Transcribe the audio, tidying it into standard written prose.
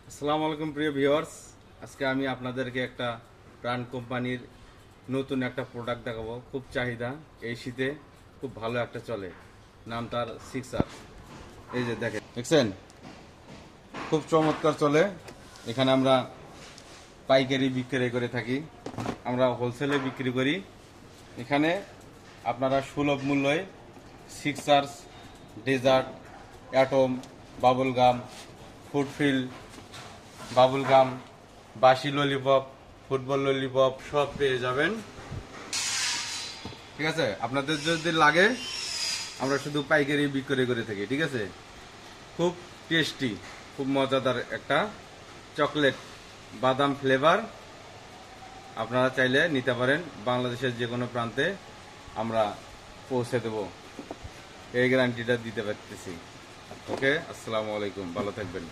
আসসালামু আলাইকুম প্রিয় ভিউয়ার্স, আজকে আমি আপনাদেরকে একটা ব্র্যান্ড কোম্পানির নতুন একটা প্রোডাক্ট দেখাবো। খুব চাহিদা, এই শীতে খুব ভালো একটা চলে। নাম তার সিক্সার। এই যে দেখছেন, খুব চমৎকার চলে। এখানে আমরা পাইকারি বিক্রি করে থাকি, আমরা হোলসেলে বিক্রি করি। এখানে আপনারা সুলভ মূল্যে sixers, dessert, atom, bubble gum, ফুডফিল, বাবুল গাম, বাসি ললিপপ, ফুটবল ললিপপ সব পেয়ে যাবেন। ঠিক আছে, আপনাদের যদি লাগে আমরা শুধু পাইকারি বিক্রি করে থাকি। ঠিক আছে, খুব টেস্টি, খুব মজাদার একটা চকলেট বাদাম ফ্লেভার। আপনারা চাইলে নিতে পারেন, বাংলাদেশের যে কোনো প্রান্তে আমরা পৌঁছে দেব, এই গ্যারান্টিটা দিতে পারতেছি। ওকে, আসসালামু আলাইকুম, ভালো থাকবেন।